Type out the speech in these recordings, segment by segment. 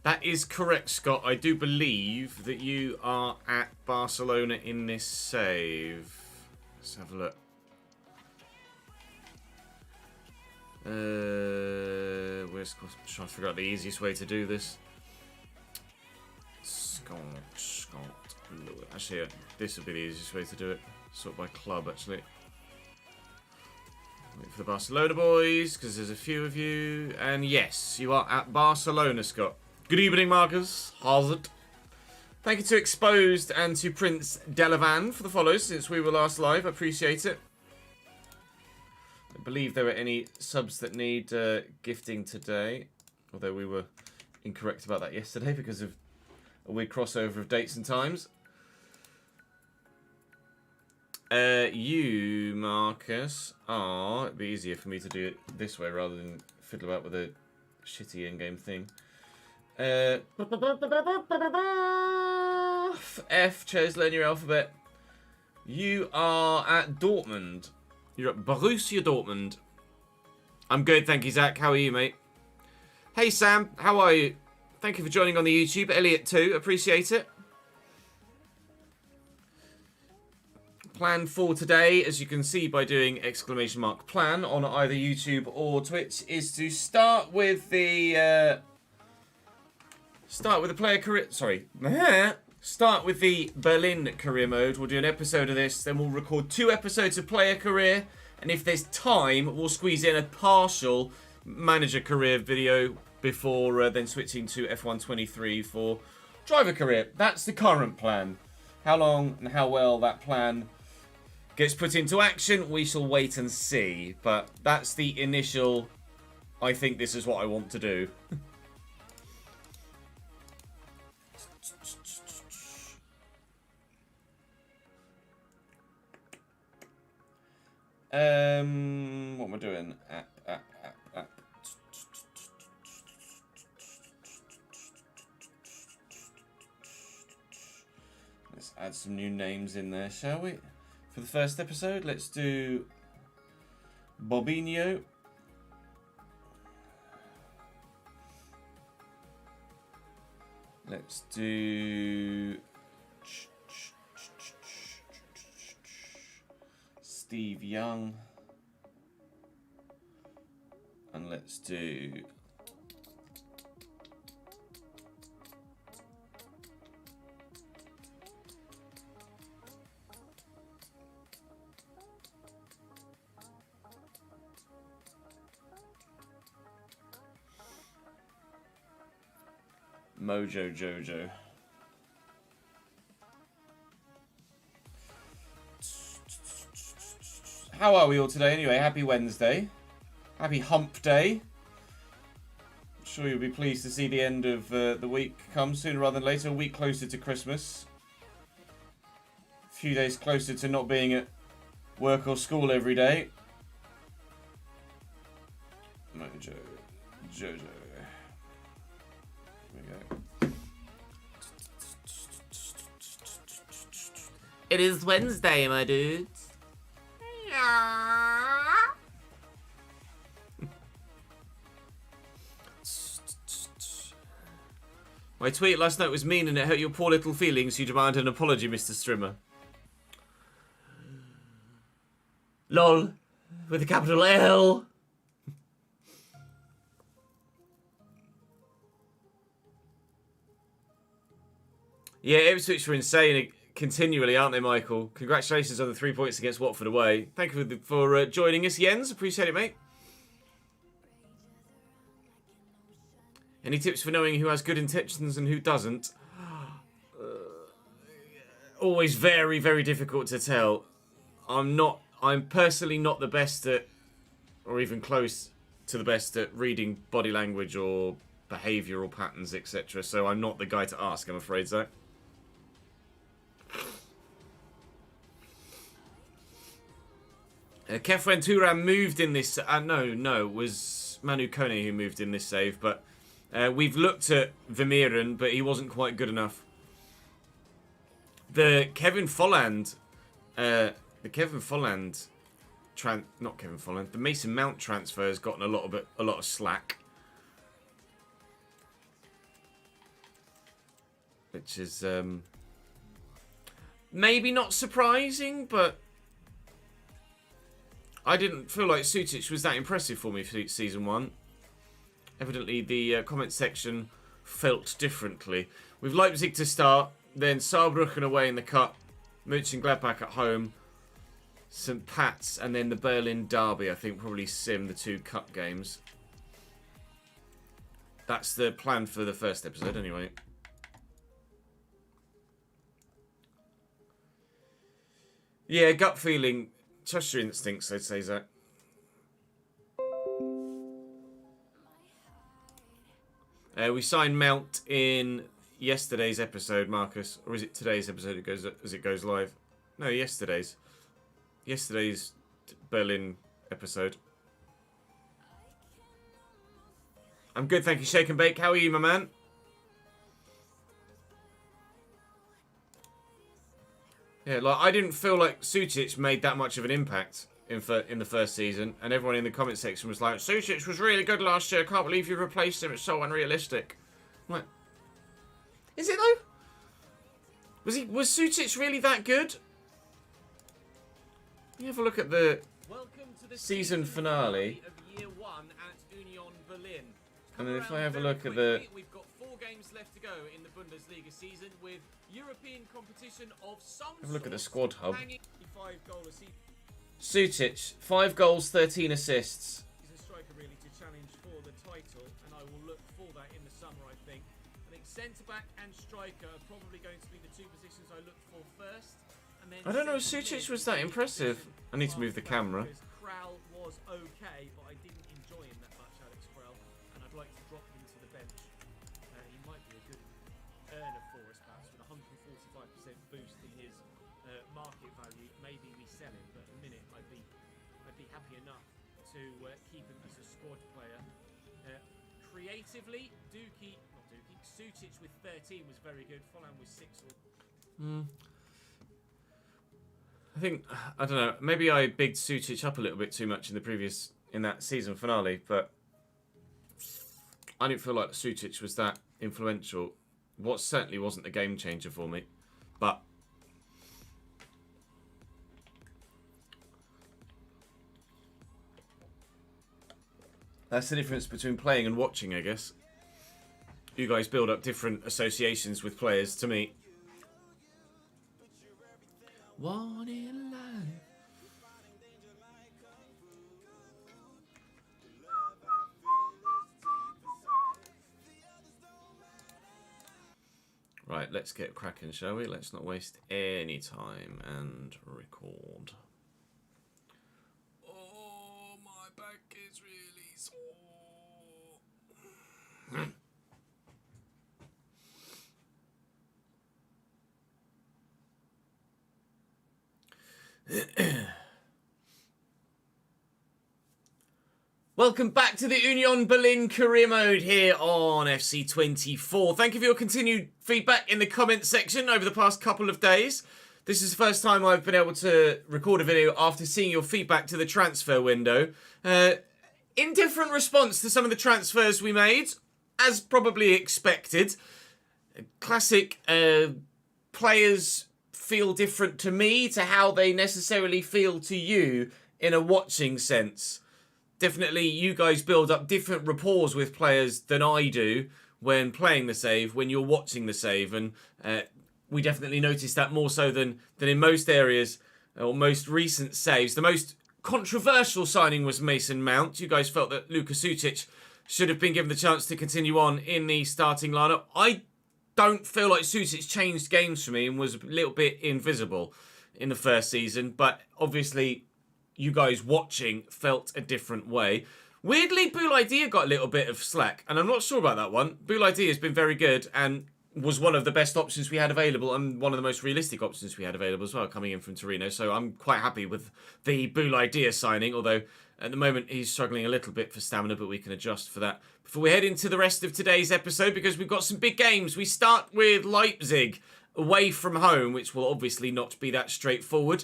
That is correct, Scott. I do believe that you are at Barcelona in this save. Let's have a look. Where's Scott? I'm trying to figure out the easiest way to do this. Scott. Actually, this would be the easiest way to do it. Sort by club, actually. Wait for the Barcelona boys, because there's a few of you. And yes, you are at Barcelona, Scott. Good evening, Marcus. How's it? Thank you to Exposed and to Prince Delavan for the follows since we were last live. I appreciate it. I believe there were any subs that need gifting today. Although we were incorrect about that yesterday because of a weird crossover of dates and times. You, Marcus, are... It'd be easier for me to do it this way rather than fiddle about with a shitty in-game thing. F, Ches, learn your alphabet. You are at Dortmund. You're at Borussia Dortmund. I'm good, thank you, Zach. How are you, mate? Hey, Sam. How are you? Thank you for joining on the YouTube. Elliot, too. Appreciate it. Plan for today, as you can see by doing !plan on either YouTube or Twitch, is to start with the player career. Sorry, start with the Berlin career mode. We'll do an episode of this, then we'll record 2 episodes of player career, and if there's time, we'll squeeze in a partial manager career video before then switching to F1 23 for driver career. That's the current plan. How long and how well that plan gets put into action, we shall wait and see. But that's the initial, I think this is what I want to do. What am I doing? App. Let's add some new names in there, shall we? For the first episode, let's do Bobinho. Let's do Steve Young. And let's do Mojo Jojo. How are we all today anyway? Happy Wednesday. Happy hump day. I'm sure you'll be pleased to see the end of the week come sooner rather than later. A week closer to Christmas. A few days closer to not being at work or school every day. Mojo Jojo. It is Wednesday, my dudes. My tweet last night was mean and it hurt your poor little feelings. You demand an apology, Mr. Strimmer. LOL. With a capital L. Yeah, Ipswich were insane continually, aren't they, Michael? Congratulations on the 3 points against Watford away. Thank you for joining us, Jens. Appreciate it, mate. Any tips for knowing who has good intentions and who doesn't? Always very, very difficult to tell. I'm personally not the best at, or even close to the best at reading body language or behavioural patterns, etc. So I'm not the guy to ask, I'm afraid, Zach. Kefren Turam moved in this... no, it was Manu Kone who moved in this save, but we've looked at Vermeeren, but he wasn't quite good enough. The Kevin Folland... the Mason Mount transfer has gotten a lot of slack. which is maybe not surprising, but I didn't feel like Sutic was that impressive for me for Season 1. Evidently, the comment section felt differently. With Leipzig to start, then Saarbrücken away in the cup, Mönchengladbach at home, St. Pat's, and then the Berlin derby. I think probably sim the 2 cup games. That's the plan for the first episode, anyway. Yeah, gut feeling. Trust your instincts, I'd say, Zach. We signed Mount in yesterday's episode, Marcus. Or is it today's episode as it goes live? No, yesterday's. Yesterday's Berlin episode. I'm good, thank you, Shake and Bake. How are you, my man? Yeah, like I didn't feel like Sutic made that much of an impact in the first season, and everyone in the comment section was like, Sutic was really good last year. I can't believe you replaced him. It's so unrealistic. I'm like, is it though? Was Sutic really that good? You have a look at the season finale. Of year 1 at Union Berlin. And then if I have a look at the... We've got 4 games left to go in the Bundesliga season with European competition of some sort. Have a look at the squad hub. Sutic, 5 goals, 13 assists. He's a striker really to challenge for the title, and I will look for that in the summer, I think. I think centre-back and striker are probably going to be the 2 positions I look for first. And then I don't know if Sutic was that impressive. I need to move the camera. Kral was okay, but I didn't enjoy him that much, Alex Kral, and I'd like to drop him to the bench. He might be a good earner for us, perhaps, with a 145% boost in his market value. Maybe we sell him, but at the minute I'd be happy enough to keep him as a squad player. Creatively, Sutic with 13 was very good. Follow with 6. I think, I don't know, maybe I bigged Sutic up a little bit too much in that season finale, but I didn't feel like Sutic was that influential. What certainly wasn't a game changer for me, but that's the difference between playing and watching, I guess. You guys build up different associations with players to me. One in life. Right, let's get cracking, shall we? Let's not waste any time and record. Oh, my back is really sore. Welcome back to the Union Berlin career mode here on FC24. Thank you for your continued feedback in the comment section over the past couple of days. This is the first time I've been able to record a video after seeing your feedback to the transfer window. Indifferent response to some of the transfers we made, as probably expected. Classic players feel different to me to how they necessarily feel to you in a watching sense. Definitely you guys build up different rapports with players than I do when playing the save, when you're watching the save, and we definitely noticed that more so than in most areas or most recent saves. The most controversial signing was Mason Mount. You guys felt that Luka Sutic should have been given the chance to continue on in the starting lineup. I don't feel like Sutic changed games for me and was a little bit invisible in the first season, but obviously you guys watching felt a different way. Weirdly, Boulaïdia got a little bit of slack, and I'm not sure about that one. Boulaïdia has been very good and was one of the best options we had available and one of the most realistic options we had available as well, coming in from Torino. So I'm quite happy with the Boulaïdia signing, although at the moment he's struggling a little bit for stamina, but we can adjust for that. Before we head into the rest of today's episode, because we've got some big games, we start with Leipzig away from home, which will obviously not be that straightforward.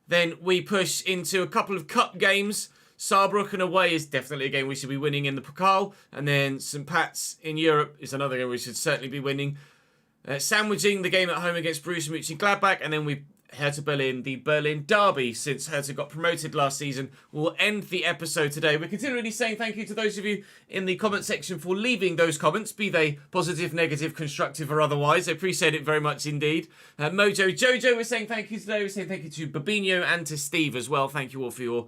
Then we push into a couple of cup games. Saarbrücken away is definitely a game we should be winning in the Pokal. And then St. Pat's in Europe is another game we should certainly be winning. Sandwiching the game at home against Borussia Mönchengladbach, and then we Hertha Berlin, the Berlin derby, since Hertha got promoted last season. We'll end the episode today. We're continually saying thank you to those of you in the comment section for leaving those comments, be they positive, negative, constructive, or otherwise. I appreciate it very much indeed. Mojo Jojo, we're saying thank you today. We're saying thank you to Babinho and to Steve as well. Thank you all for your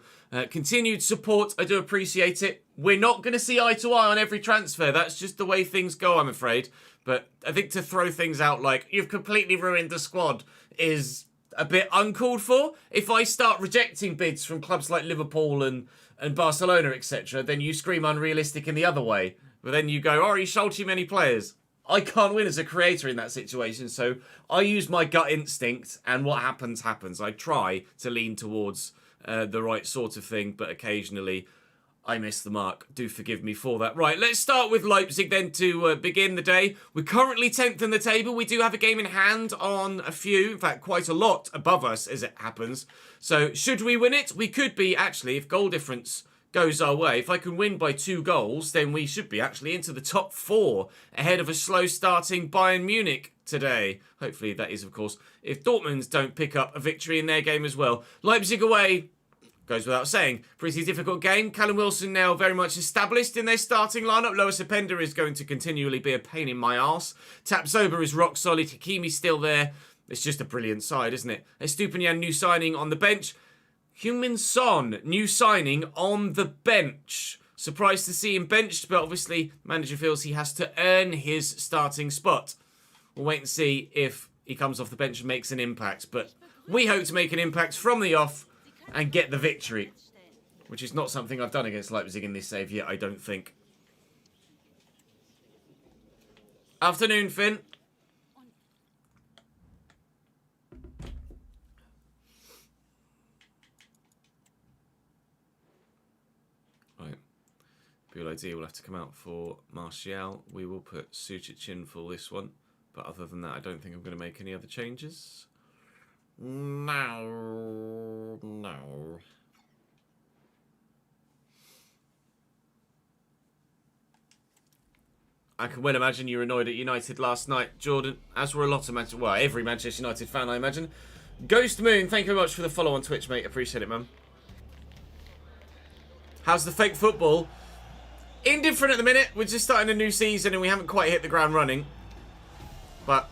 continued support. I do appreciate it. We're not going to see eye to eye on every transfer. That's just the way things go, I'm afraid. But I think to throw things out like, you've completely ruined the squad, is a bit uncalled for. If I start rejecting bids from clubs like Liverpool and Barcelona, etc., then you scream unrealistic in the other way. But then you go, oh, you sold too many players. I can't win as a creator in that situation, so I use my gut instinct, and what happens, happens. I try to lean towards the right sort of thing, but occasionally I miss the mark. Do forgive me for that. Right, let's start with Leipzig then to begin the day. We're currently 10th in the table. We do have a game in hand on a few, in fact, quite a lot above us as it happens. So should we win it? We could be, actually, if goal difference goes our way. If I can win by 2 goals, then we should be actually into the top 4 ahead of a slow starting Bayern Munich today. Hopefully that is, of course, if Dortmund don't pick up a victory in their game as well. Leipzig away. Goes without saying. Pretty difficult game. Callum Wilson now very much established in their starting lineup. Lois Openda is going to continually be a pain in my arse. Tapsoba is rock solid. Hakimi's still there. It's just a brilliant side, isn't it? Estupiñán, new signing on the bench. Heung-min Son, new signing on the bench. Surprised to see him benched, but obviously manager feels he has to earn his starting spot. We'll wait and see if he comes off the bench and makes an impact. But we hope to make an impact from the off and get the victory, which is not something I've done against Leipzig in this save yet, I don't think. Afternoon, Finn. Right. Boulaye will have to come out for Martial. We will put Sucic in for this one. But other than that, I don't think I'm going to make any other changes. No. I can well imagine you were annoyed at United last night, Jordan, as were a lot of every Manchester United fan, I imagine. Ghost Moon, thank you very much for the follow on Twitch, mate. Appreciate it, man. How's the fake football? Indifferent at the minute. We're just starting a new season and we haven't quite hit the ground running. But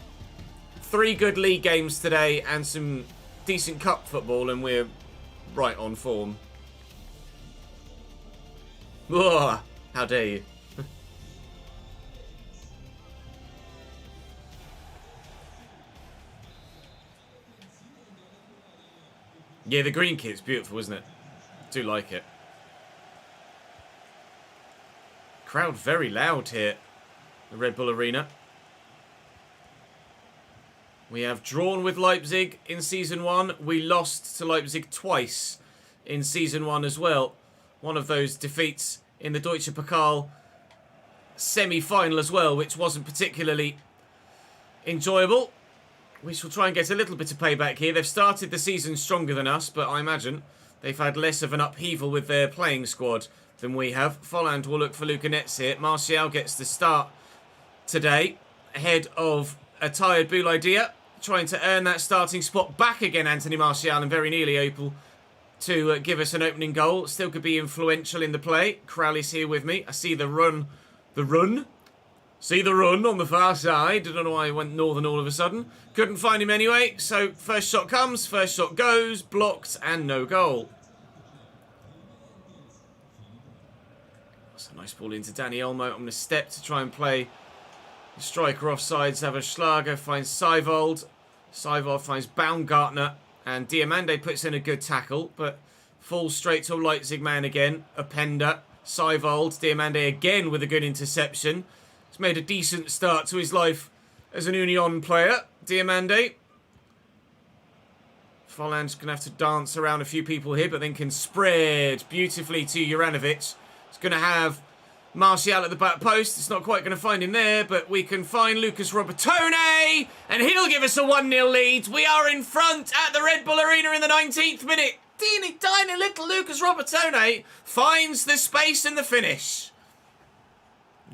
3 good league games today and some decent cup football, and we're right on form. Ugh, how dare you. Yeah, the green kit's beautiful, isn't it? Do like it. Crowd very loud here, the Red Bull Arena. We have drawn with Leipzig in Season 1. We lost to Leipzig twice in Season 1 as well. One of those defeats in the Deutsche Pokal semi-final as well, which wasn't particularly enjoyable. We shall try and get a little bit of payback here. They've started the season stronger than us, but I imagine they've had less of an upheaval with their playing squad than we have. Folland will look for Lucanets here. Martial gets the start today ahead of a tired Boulaye, trying to earn that starting spot back again, Anthony Martial, and very nearly able to give us an opening goal. Still could be influential in the play. Crowley's here with me. I see the run. See the run on the far side. I don't know why I went northern all of a sudden. Couldn't find him anyway. So first shot comes, first shot goes, blocked, and no goal. That's a nice ball into Danny Olmo. I'm going to step to try and play the striker offside. Schlager finds Seivold. Seivold finds Baumgartner. And Diamande puts in a good tackle, but falls straight to a Leipzig man again. Openda, Seivold, Diamande again with a good interception. He's made a decent start to his life as an Union player. Diamande. Folland's going to have to dance around a few people here, but then can spread beautifully to Juranovic. He's going to have Martial at the back post. It's not quite going to find him there, but we can find Lucas Robertone, and he'll give us a 1-0 lead. We are in front at the Red Bull Arena in the 19th minute. Teeny tiny little Lucas Robertone finds the space in the finish.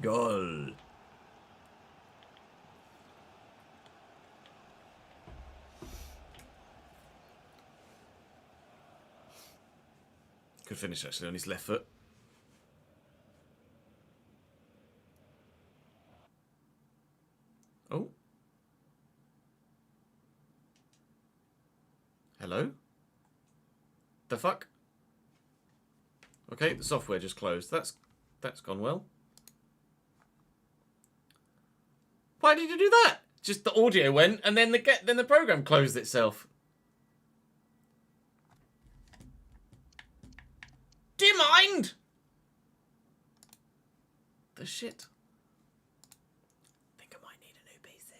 Goal. Good finish, actually, on his left foot. Oh. Hello? The fuck? Okay, the software just closed. That's gone well. Why did you do that? Just the audio went, and then the program closed itself. Do you mind? The shit. I think I might need a new PC.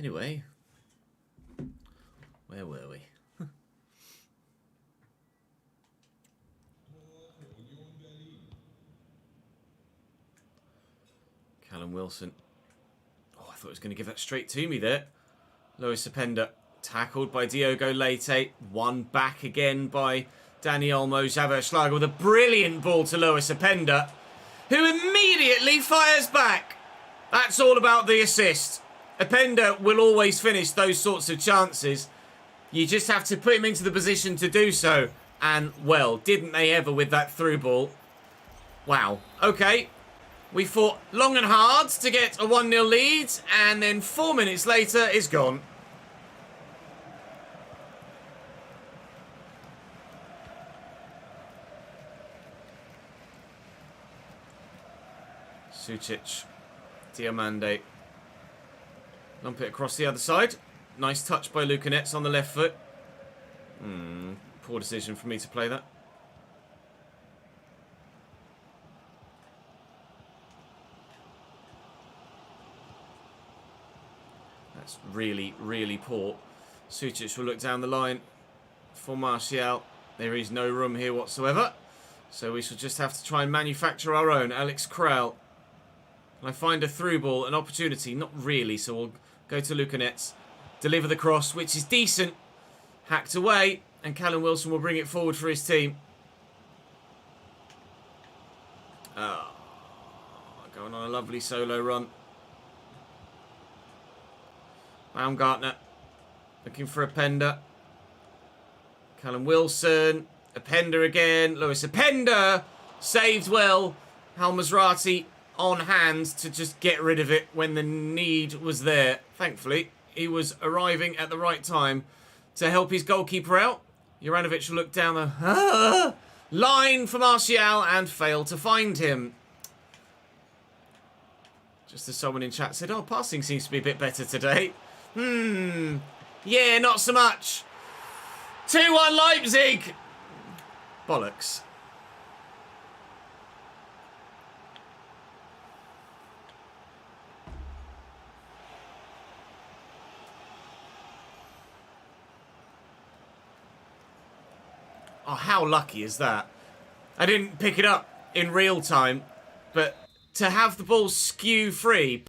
Anyway, where were we? Callum Wilson. Oh, I thought he was going to give that straight to me there. Lewis Openda tackled by Diogo Leite. Won back again by Danny Olmo. Xavier Schlager with a brilliant ball to Lewis Openda, who immediately fires back. That's all about the assist. Openda will always finish those sorts of chances. You just have to put him into the position to do so. And, well, didn't they ever with that through ball. Wow. Okay. We fought long and hard to get a 1-0 lead, and then 4 minutes later, it's gone. Sucic, Diamande. Lump it across the other side. Nice touch by Lukanets on the left foot. Poor decision for me to play that. That's really, really poor. Sucic will look down the line for Martial. There is no room here whatsoever. So we shall just have to try and manufacture our own. Alex Krell. Can I find a through ball, an opportunity? Not really, so we'll go to Lukanets. Deliver the cross, which is decent. Hacked away, and Callum Wilson will bring it forward for his team. Oh, going on a lovely solo run. Baumgartner looking for Openda. Callum Wilson. Openda again. Lewis Openda saved well. Al Masrati on hand to just get rid of it when the need was there. Thankfully, he was arriving at the right time to help his goalkeeper out. Juranovic will look down the line for Martial and fail to find him. Just as someone in chat said, oh, passing seems to be a bit better today. Yeah, not so much. 2-1 Leipzig. Bollocks. Oh, how lucky is that? I didn't pick it up in real time, but to have the ball skew free